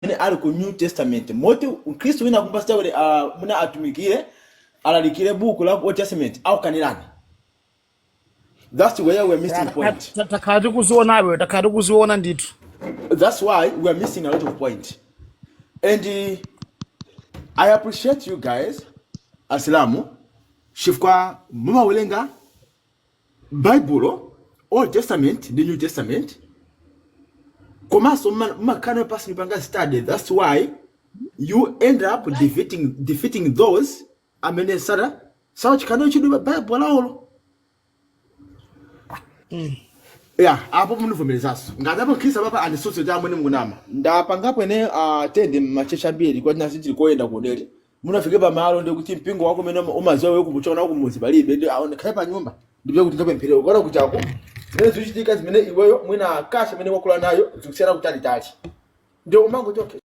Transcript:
ali ku New Testament moti Kristo wina kumpasa wale muna atumikire alalikire buku la Old Testament au kanilani. That's where we're missing point. Takadi kuziona nditu. That's why we're missing a lot of point. And I appreciate you guys. Asilamu shifkwa mama welenga Bible, Old Testament, the New Testament. Komaso makano pass nipanga study. That's why you end up defeating those amene sara sawa chikano chidu Bible laolo. Yeah, apo munuvumirizaso. Ngadapo kisa baba andisoso ja mwene munama. Ndapangapo ene tende machesha mbili kwa tinasiti koenda kuonele. Munafike pa mahalo ndi kuti mpingo wako mene umaziwa wewe kubuchona ku muzi balibe ndi aone kaipa nyumba. Ndibye kuti ngape mpire ukora kuchako. Zimene zichitika zimene iweyo mwina kasha mene wakula nayo zikusiyana kutali tali. Ndio umango choke.